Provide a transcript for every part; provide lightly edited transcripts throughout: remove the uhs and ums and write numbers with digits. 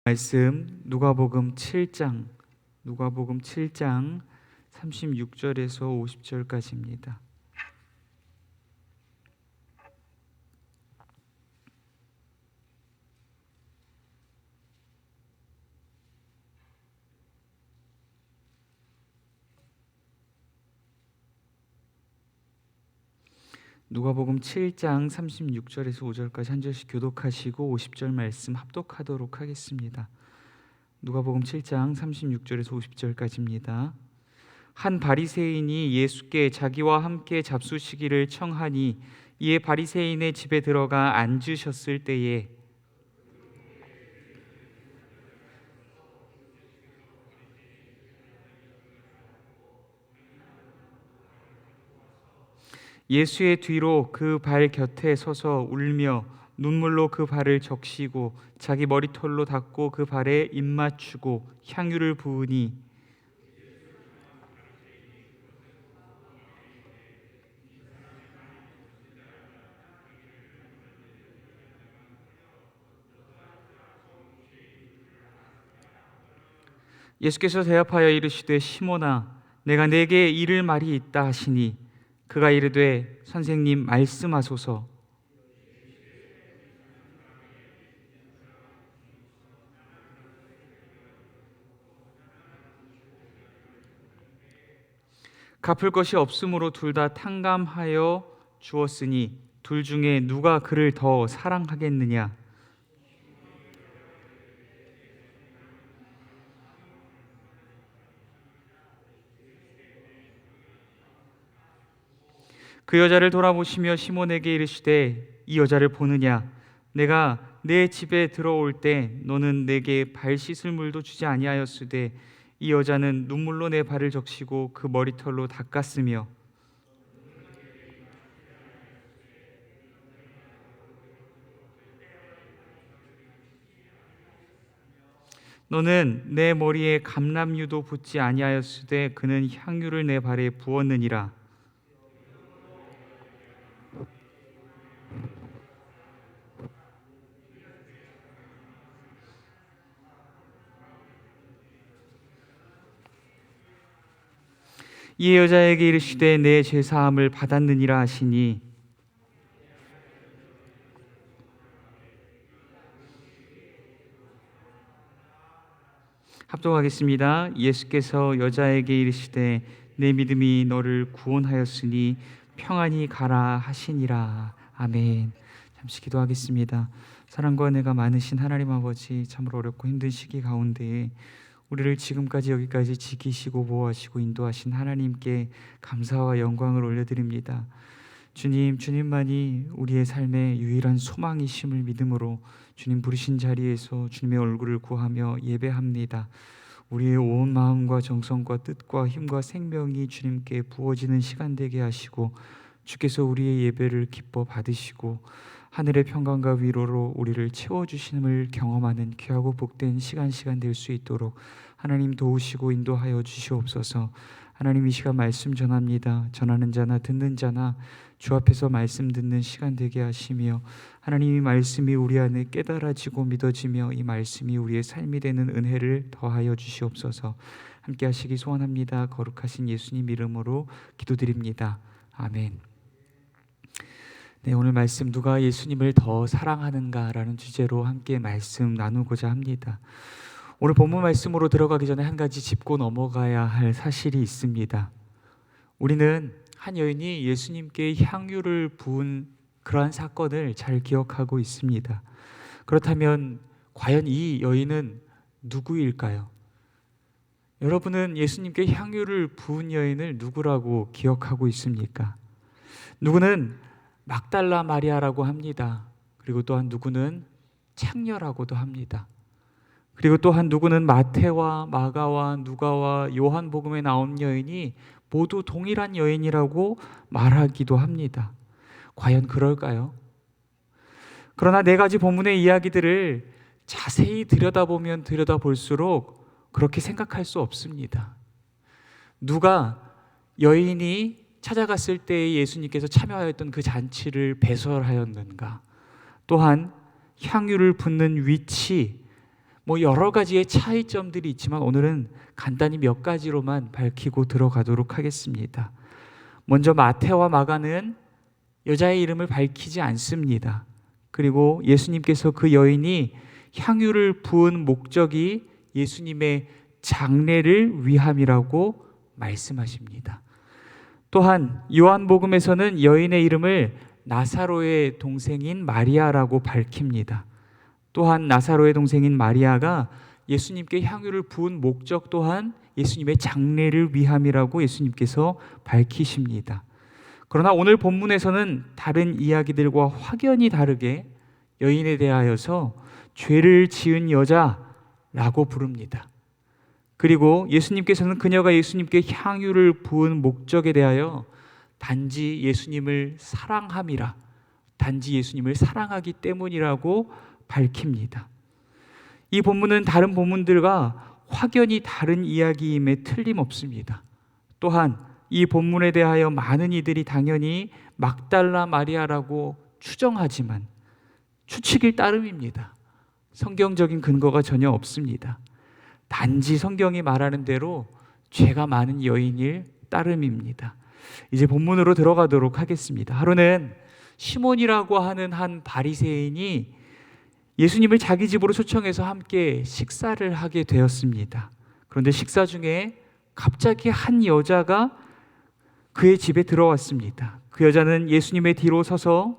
말씀 누가복음 7장 36절에서 50절까지입니다. 누가복음 7장 36절에서 5절까지 한 절씩 교독하시고 50절 말씀 합독하도록 하겠습니다. 누가복음 7장 36절에서 50절까지입니다. 한 바리새인이 예수께 자기와 함께 잡수시기를 청하니 이에 바리새인의 집에 들어가 앉으셨을 때에 예수의 뒤로 그 발 곁에 서서 울며 눈물로 그 발을 적시고 자기 머리털로 닦고 그 발에 입 맞추고 향유를 부으니 예수께서 대답하여 이르시되 시몬아 내가 네게 이를 말이 있다 하시니 그가 이르되 선생님 말씀하소서. 갚을 것이 없으므로 둘 다 탕감하여 주었으니 둘 중에 누가 그를 더 사랑하겠느냐? 그 여자를 돌아보시며 시몬에게 이르시되 이 여자를 보느냐? 내가 내 집에 들어올 때 너는 내게 발 씻을 물도 주지 아니하였으되 이 여자는 눈물로 내 발을 적시고 그 머리털로 닦았으며 너는 내 머리에 감람유도 붓지 아니하였으되 그는 향유를 내 발에 부었느니라. 이 여자에게 이르시되 내 죄 사함을 받았느니라 하시니 합독하겠습니다. 예수께서 여자에게 이르시되 내 믿음이 너를 구원하였으니 평안히 가라 하시니라. 아멘. 잠시 기도하겠습니다. 사랑과 은혜가 많으신 하나님 아버지, 참으로 어렵고 힘든 시기 가운데 우리를 지금까지 여기까지 지키시고 보호하시고 인도하신 하나님께 감사와 영광을 올려드립니다. 주님, 주님만이 우리의 삶의 유일한 소망이심을 믿음으로 주님 부르신 자리에서 주님의 얼굴을 구하며 예배합니다. 우리의 온 마음과 정성과 뜻과 힘과 생명이 주님께 부어지는 시간 되게 하시고 주께서 우리의 예배를 기뻐 받으시고 하늘의 평강과 위로로 우리를 채워주심을 경험하는 귀하고 복된 시간 될 수 있도록 하나님 도우시고 인도하여 주시옵소서. 하나님, 이 시간 말씀 전합니다. 전하는 자나 듣는 자나 주 앞에서 말씀 듣는 시간 되게 하시며 하나님, 이 말씀이 우리 안에 깨달아지고 믿어지며 이 말씀이 우리의 삶이 되는 은혜를 더하여 주시옵소서. 함께 하시기 소원합니다. 거룩하신 예수님 이름으로 기도드립니다. 아멘. 네, 오늘 말씀 누가 예수님을 더 사랑하는가라는 주제로 함께 말씀 나누고자 합니다. 오늘 본문 말씀으로 들어가기 전에 한 가지 짚고 넘어가야 할 사실이 있습니다. 우리는 한 여인이 예수님께 향유를 부은 그러한 사건을 잘 기억하고 있습니다. 그렇다면 과연 이 여인은 누구일까요? 여러분은 예수님께 향유를 부은 여인을 누구라고 기억하고 있습니까? 누구는 막달라 마리아라고 합니다. 그리고 또한 누구는 창녀라고도 합니다. 그리고 또한 누구는 마태와 마가와 누가와 요한복음에 나온 여인이 모두 동일한 여인이라고 말하기도 합니다. 과연 그럴까요? 그러나 네 가지 본문의 이야기들을 자세히 들여다보면 들여다볼수록 그렇게 생각할 수 없습니다. 누가 여인이 찾아갔을 때 예수님께서 참여하였던 그 잔치를 배설하였는가? 또한 향유를 붓는 위치, 뭐 여러 가지의 차이점들이 있지만 오늘은 간단히 몇 가지로만 밝히고 들어가도록 하겠습니다. 먼저 마태와 마가는 여자의 이름을 밝히지 않습니다. 그리고 예수님께서 그 여인이 향유를 부은 목적이 예수님의 장례를 위함이라고 말씀하십니다. 또한 요한복음에서는 여인의 이름을 나사로의 동생인 마리아라고 밝힙니다. 또한 나사로의 동생인 마리아가 예수님께 향유를 부은 목적 또한 예수님의 장례를 위함이라고 예수님께서 밝히십니다. 그러나 오늘 본문에서는 다른 이야기들과 확연히 다르게 여인에 대하여서 죄를 지은 여자라고 부릅니다. 그리고 예수님께서는 그녀가 예수님께 향유를 부은 목적에 대하여 단지 예수님을 사랑함이라, 단지 예수님을 사랑하기 때문이라고 밝힙니다. 이 본문은 다른 본문들과 확연히 다른 이야기임에 틀림없습니다. 또한 이 본문에 대하여 많은 이들이 당연히 막달라 마리아라고 추정하지만 추측일 따름입니다. 성경적인 근거가 전혀 없습니다. 단지 성경이 말하는 대로 죄가 많은 여인일 따름입니다. 이제 본문으로 들어가도록 하겠습니다. 하루는 시몬이라고 하는 한 바리새인이 예수님을 자기 집으로 초청해서 함께 식사를 하게 되었습니다. 그런데 식사 중에 갑자기 한 여자가 그의 집에 들어왔습니다. 그 여자는 예수님의 뒤로 서서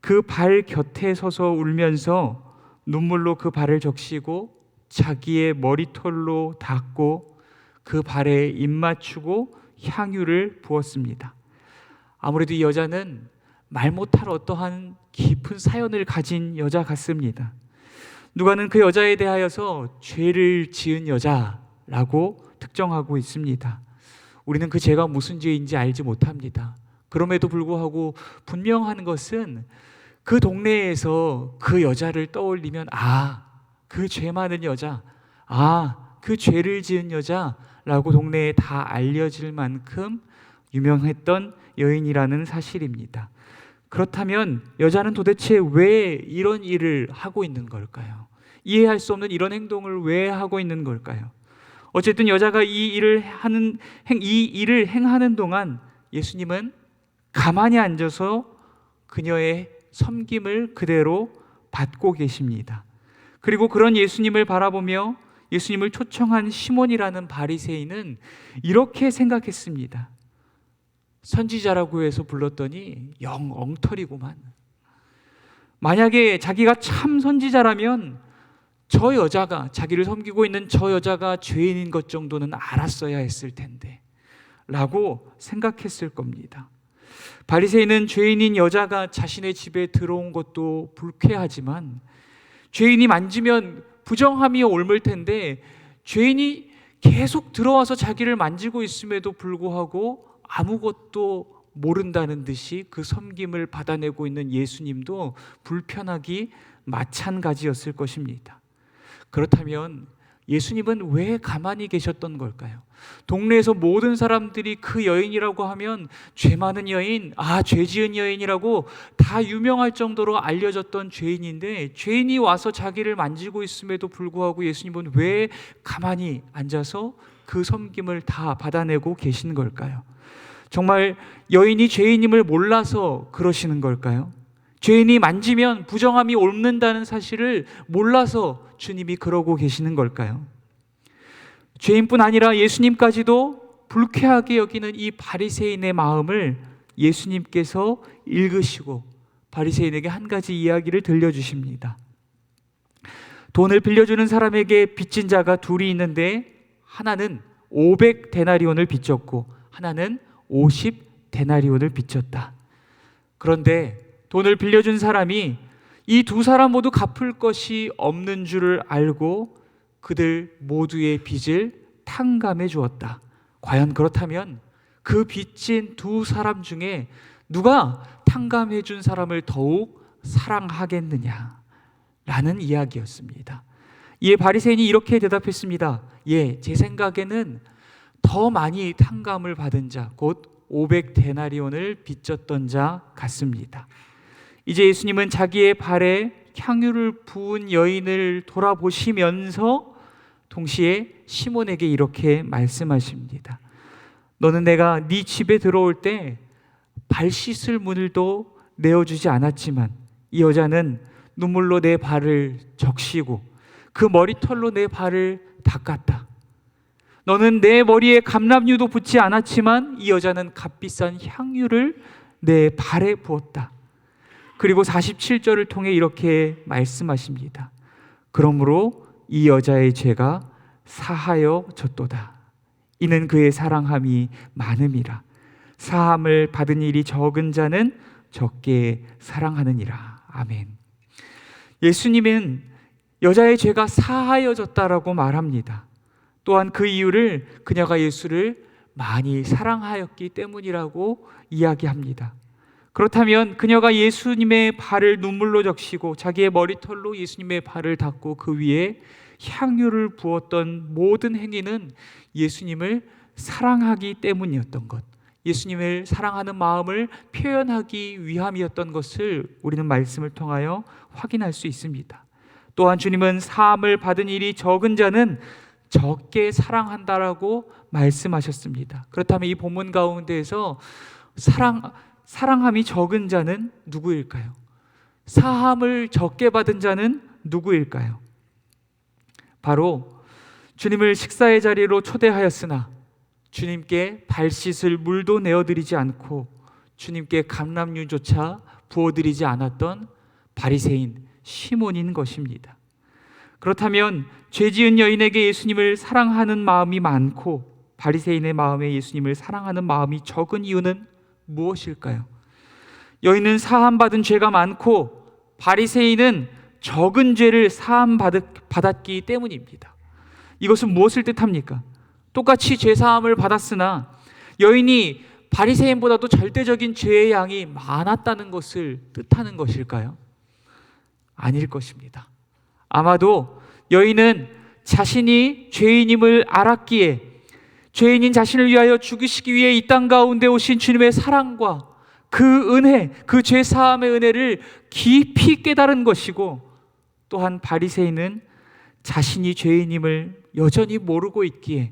그 발 곁에 서서 울면서 눈물로 그 발을 적시고 자기의 머리털로 닦고 그 발에 입 맞추고 향유를 부었습니다. 아무래도 이 여자는 말 못할 어떠한 깊은 사연을 가진 여자 같습니다. 누가는 그 여자에 대하여서 죄를 지은 여자라고 특정하고 있습니다. 우리는 그 죄가 무슨 죄인지 알지 못합니다. 그럼에도 불구하고 분명한 것은 그 동네에서 그 여자를 떠올리면 그 죄 많은 여자, 그 죄를 지은 여자라고 동네에 다 알려질 만큼 유명했던 여인이라는 사실입니다. 그렇다면 여자는 도대체 왜 이런 일을 하고 있는 걸까요? 이해할 수 없는 이런 행동을 왜 하고 있는 걸까요? 어쨌든 여자가 이 일을 행하는 동안 예수님은 가만히 앉아서 그녀의 섬김을 그대로 받고 계십니다. 그리고 그런 예수님을 바라보며 예수님을 초청한 시몬이라는 바리새인은 이렇게 생각했습니다. 선지자라고 해서 불렀더니 영 엉터리구만. 만약에 자기가 참 선지자라면 저 여자가, 자기를 섬기고 있는 저 여자가 죄인인 것 정도는 알았어야 했을 텐데 라고 생각했을 겁니다. 바리새인은 죄인인 여자가 자신의 집에 들어온 것도 불쾌하지만 죄인이 만지면 부정함이 옮을 텐데 죄인이 계속 들어와서 자기를 만지고 있음에도 불구하고 아무것도 모른다는 듯이 그 섬김을 받아내고 있는 예수님도 불편하기 마찬가지였을 것입니다. 그렇다면 예수님은 왜 가만히 계셨던 걸까요? 동네에서 모든 사람들이 그 여인이라고 하면 죄 많은 여인, 죄 지은 여인이라고 다 유명할 정도로 알려졌던 죄인인데 죄인이 와서 자기를 만지고 있음에도 불구하고 예수님은 왜 가만히 앉아서 그 섬김을 다 받아내고 계신 걸까요? 정말 여인이 죄인임을 몰라서 그러시는 걸까요? 죄인이 만지면 부정함이 옮는다는 사실을 몰라서 주님이 그러고 계시는 걸까요? 죄인뿐 아니라 예수님까지도 불쾌하게 여기는 이 바리새인의 마음을 예수님께서 읽으시고 바리새인에게 한 가지 이야기를 들려주십니다. 돈을 빌려주는 사람에게 빚진 자가 둘이 있는데 하나는 500데나리온을 빚졌고 하나는 50데나리온을 빚졌다. 그런데 돈을 빌려준 사람이 이 두 사람 모두 갚을 것이 없는 줄을 알고 그들 모두의 빚을 탕감해 주었다. 과연 그렇다면 그 빚진 두 사람 중에 누가 탕감해 준 사람을 더욱 사랑하겠느냐? 라는 이야기였습니다. 이에 바리새인이 이렇게 대답했습니다. 제 생각에는 더 많이 탕감을 받은 자, 곧 500데나리온을 빚졌던 자 같습니다. 이제 예수님은 자기의 발에 향유를 부은 여인을 돌아보시면서 동시에 시몬에게 이렇게 말씀하십니다. 너는 내가 네 집에 들어올 때 발 씻을 물도 내어주지 않았지만 이 여자는 눈물로 내 발을 적시고 그 머리털로 내 발을 닦았다. 너는 내 머리에 감람유도 붓지 않았지만 이 여자는 값비싼 향유를 내 발에 부었다. 그리고 47절을 통해 이렇게 말씀하십니다. 그러므로 이 여자의 죄가 사하여졌도다. 이는 그의 사랑함이 많음이라. 사함을 받은 일이 적은 자는 적게 사랑하느니라. 아멘. 예수님은 여자의 죄가 사하여졌다라고 말합니다. 또한 그 이유를 그녀가 예수를 많이 사랑하였기 때문이라고 이야기합니다. 그렇다면 그녀가 예수님의 발을 눈물로 적시고 자기의 머리털로 예수님의 발을 닦고 그 위에 향유를 부었던 모든 행위는 예수님을 사랑하기 때문이었던 것, 예수님을 사랑하는 마음을 표현하기 위함이었던 것을 우리는 말씀을 통하여 확인할 수 있습니다. 또한 주님은 사함을 받은 일이 적은 자는 적게 사랑한다라고 말씀하셨습니다. 그렇다면 이 본문 가운데에서 사랑함이 적은 자는 누구일까요? 사함을 적게 받은 자는 누구일까요? 바로 주님을 식사의 자리로 초대하였으나 주님께 발 씻을 물도 내어드리지 않고 주님께 감람유조차 부어드리지 않았던 바리새인 시몬인 것입니다. 그렇다면 죄지은 여인에게 예수님을 사랑하는 마음이 많고 바리새인의 마음에 예수님을 사랑하는 마음이 적은 이유는 무엇일까요? 여인은 사함받은 죄가 많고 바리새인은 적은 죄를 사함받았기 때문입니다. 이것은 무엇을 뜻합니까? 똑같이 죄사함을 받았으나 여인이 바리새인보다도 절대적인 죄의 양이 많았다는 것을 뜻하는 것일까요? 아닐 것입니다. 아마도 여인은 자신이 죄인임을 알았기에 죄인인 자신을 위하여 죽으시기 위해 이 땅 가운데 오신 주님의 사랑과 그 은혜, 그 죄사함의 은혜를 깊이 깨달은 것이고, 또한 바리새인은 자신이 죄인임을 여전히 모르고 있기에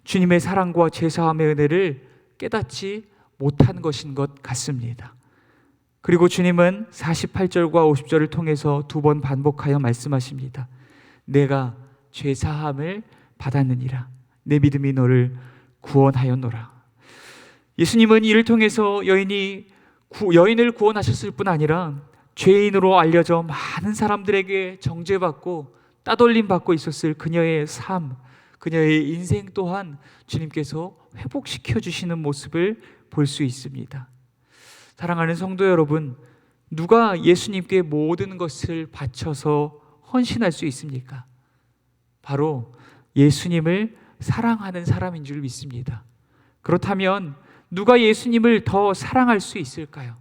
주님의 사랑과 죄사함의 은혜를 깨닫지 못한 것인 것 같습니다. 그리고 주님은 48절과 50절을 통해서 두 번 반복하여 말씀하십니다. 내가 죄사함을 받았느니라. 내 믿음이 너를 구원하였노라. 예수님은 이를 통해서 여인을 구원하셨을 뿐 아니라 죄인으로 알려져 많은 사람들에게 정죄받고 따돌림 받고 있었을 그녀의 삶, 그녀의 인생 또한 주님께서 회복시켜 주시는 모습을 볼 수 있습니다. 사랑하는 성도 여러분, 누가 예수님께 모든 것을 바쳐서 헌신할 수 있습니까? 바로 예수님을 사랑하는 사람인 줄 믿습니다. 그렇다면 누가 예수님을 더 사랑할 수 있을까요?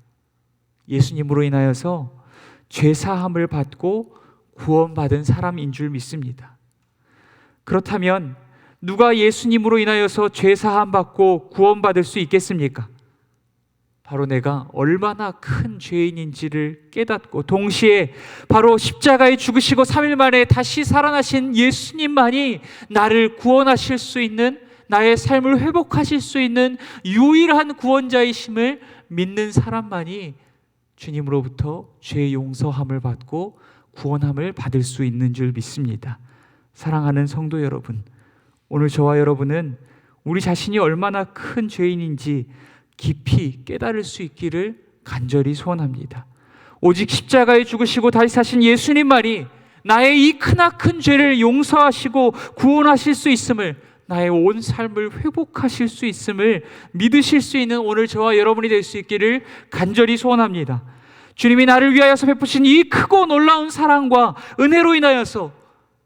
예수님으로 인하여서 죄사함을 받고 구원받은 사람인 줄 믿습니다. 그렇다면 누가 예수님으로 인하여서 죄사함 받고 구원받을 수 있겠습니까? 바로 내가 얼마나 큰 죄인인지를 깨닫고 동시에 바로 십자가에 죽으시고 3일 만에 다시 살아나신 예수님만이 나를 구원하실 수 있는, 나의 삶을 회복하실 수 있는 유일한 구원자이심을 믿는 사람만이 주님으로부터 죄 용서함을 받고 구원함을 받을 수 있는 줄 믿습니다. 사랑하는 성도 여러분, 오늘 저와 여러분은 우리 자신이 얼마나 큰 죄인인지 깊이 깨달을 수 있기를 간절히 소원합니다. 오직 십자가에 죽으시고 다시 사신 예수님만이 나의 이 크나큰 죄를 용서하시고 구원하실 수 있음을, 나의 온 삶을 회복하실 수 있음을 믿으실 수 있는 오늘 저와 여러분이 될 수 있기를 간절히 소원합니다. 주님이 나를 위하여서 베푸신 이 크고 놀라운 사랑과 은혜로 인하여서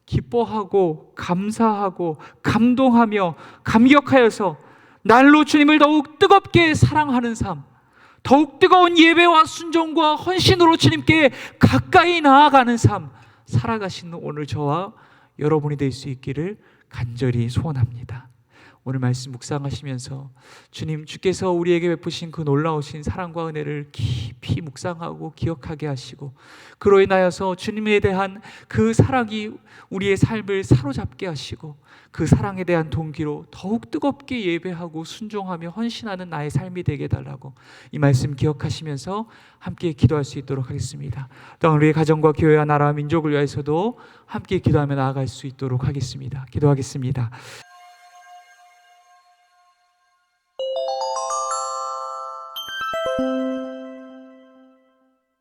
기뻐하고 감사하고 감동하며 감격하여서 날로 주님을 더욱 뜨겁게 사랑하는 삶, 더욱 뜨거운 예배와 순종과 헌신으로 주님께 가까이 나아가는 삶 살아가시는 오늘 저와 여러분이 될 수 있기를 간절히 소원합니다. 오늘 말씀 묵상하시면서 주님, 주께서 우리에게 베푸신 그 놀라우신 사랑과 은혜를 깊이 묵상하고 기억하게 하시고, 그로 인하여서 주님에 대한 그 사랑이 우리의 삶을 사로잡게 하시고, 그 사랑에 대한 동기로 더욱 뜨겁게 예배하고 순종하며 헌신하는 나의 삶이 되게 해달라고 이 말씀 기억하시면서 함께 기도할 수 있도록 하겠습니다. 또한 우리의 가정과 교회와 나라와 민족을 위해서도 함께 기도하며 나아갈 수 있도록 하겠습니다. 기도하겠습니다.